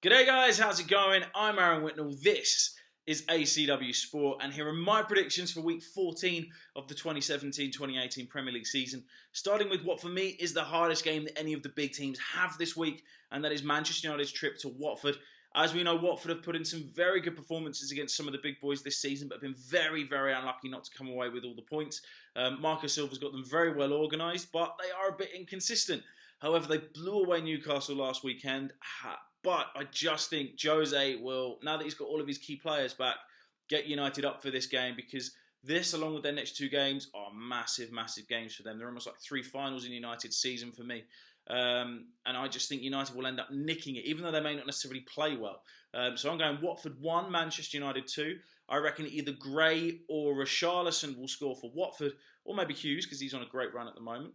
G'day guys, how's it going? I'm Aaron Whitnall, this is ACWSport, and here are my predictions for week 14 of the 2017-2018 Premier League season, starting with what for me is the hardest game that any of the big teams have this week, and that is Manchester United's trip to Watford. As we know, Watford have put in some very good performances against some of the big boys this season, but have been very, very unlucky not to come away with all the points. Marco Silva's got them very well organised, but they are a bit inconsistent. However, they blew away Newcastle last weekend. But I just think Jose will, now that he's got all of his key players back, get United up for this game, because this, along with their next two games, are massive, massive games for them. They're almost like three finals in United's season for me. And I just think United will end up nicking it, even though they may not necessarily play well. So I'm going Watford 1, Manchester United 2. I reckon either Gray or Richarlison will score for Watford, or maybe Hughes, because he's on a great run at the moment.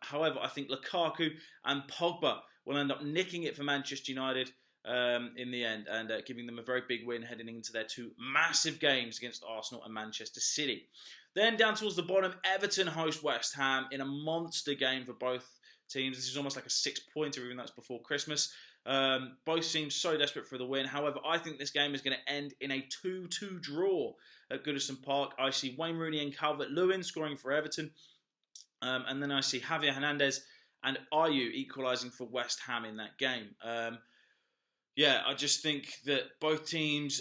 However, I think Lukaku and Pogba will end up nicking it for Manchester United in the end, and giving them a very big win heading into their two massive games against Arsenal and Manchester City. Then down towards the bottom, Everton host West Ham in a monster game for both teams. This is almost like a 6-pointer, even though it's before Christmas. Both seem so desperate for the win. However, I think this game is going to end in a 2-2 draw at Goodison Park. I see Wayne Rooney and Calvert-Lewin scoring for Everton. And then I see Javier Hernandez and Ayew equalising for West Ham in that game. I just think that both teams,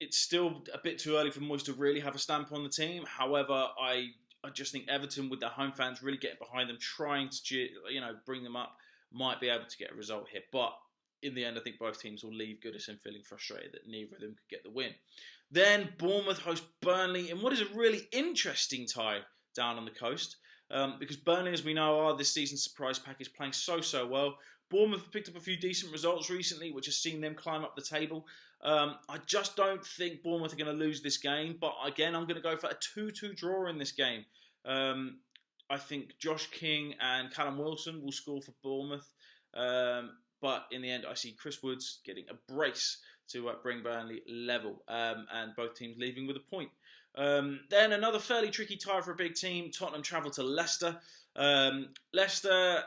it's still a bit too early for Moyes to really have a stamp on the team. However, I just think Everton, with their home fans really getting behind them, trying to bring them up, might be able to get a result here. But in the end, I think both teams will leave Goodison feeling frustrated that neither of them could get the win. Then Bournemouth host Burnley in what is a really interesting tie down on the coast. Because Burnley, as we know, are this season's surprise package, playing so well. Bournemouth have picked up a few decent results recently, which has seen them climb up the table. I just don't think Bournemouth are going to lose this game. But again, I'm going to go for a 2-2 draw in this game. I think Josh King and Callum Wilson will score for Bournemouth. But in the end, I see Chris Woods getting a brace to bring Burnley level. And both teams leaving with a point. Then another fairly tricky tie for a big team. Tottenham travel to Leicester. Leicester,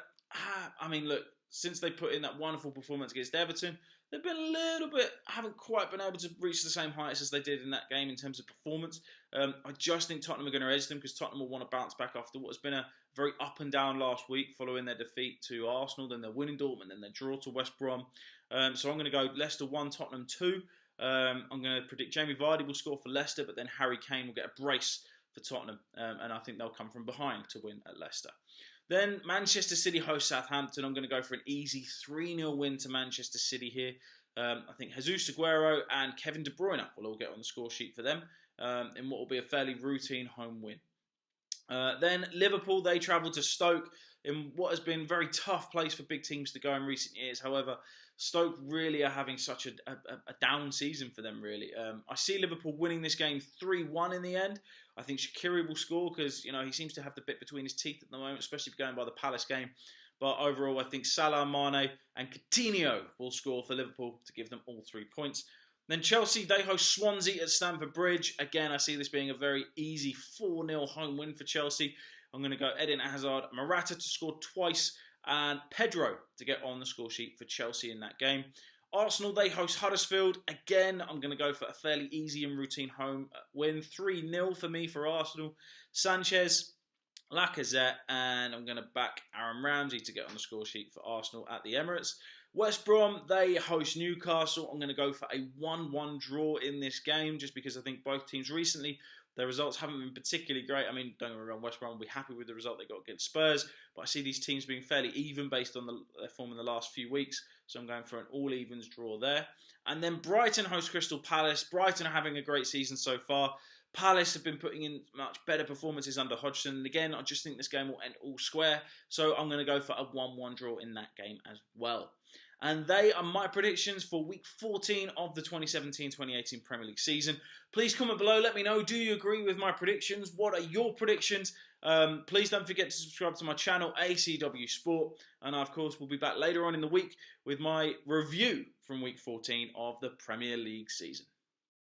look, since they put in that wonderful performance against Everton, they've been a little bit, haven't quite been able to reach the same heights as they did in that game in terms of performance. I just think Tottenham are going to edge them, because Tottenham will want to bounce back after what has been a very up and down last week following their defeat to Arsenal, then their win in Dortmund, then their draw to West Brom. So I'm going to go Leicester 1, Tottenham 2. I'm going to predict Jamie Vardy will score for Leicester, but then Harry Kane will get a brace for Tottenham, and I think they'll come from behind to win at Leicester. Then Manchester City host Southampton. I'm going to go for an easy 3-0 win to Manchester City here. I think Jesus Aguero and Kevin De Bruyne will all get on the score sheet for them in what will be a fairly routine home win. Then Liverpool, they travel to Stoke in what has been a very tough place for big teams to go in recent years. However, Stoke really are having such a down season for them, really. I see Liverpool winning this game 3-1 in the end. I think Shaqiri will score, because he seems to have the bit between his teeth at the moment, especially if going by the Palace game. But overall, I think Salah, Mane and Coutinho will score for Liverpool to give them all 3 points. Then Chelsea, they host Swansea at Stamford Bridge. Again, I see this being a very easy 4-0 home win for Chelsea. I'm going to go Eden Hazard, Morata to score twice, and Pedro to get on the score sheet for Chelsea in that game. Arsenal, they host Huddersfield. Again, I'm going to go for a fairly easy and routine home win. 3-0 for me for Arsenal. Sanchez, Lacazette, and I'm going to back Aaron Ramsey to get on the score sheet for Arsenal at the Emirates. West Brom, they host Newcastle. I'm going to go for a 1-1 draw in this game, just because I think both teams recently, their results haven't been particularly great. Don't get me wrong, West Brom will be happy with the result they got against Spurs, but I see these teams being fairly even based on their form in the last few weeks, so I'm going for an all-evens draw there. And then Brighton host Crystal Palace. Brighton are having a great season so far. Palace have been putting in much better performances under Hodgson. And again, I just think this game will end all square, so I'm going to go for a 1-1 draw in that game as well. And they are my predictions for week 14 of the 2017-2018 Premier League season. Please comment below, let me know, do you agree with my predictions? What are your predictions? Please don't forget to subscribe to my channel, ACWSport. And I, of course, will be back later on in the week with my review from week 14 of the Premier League season.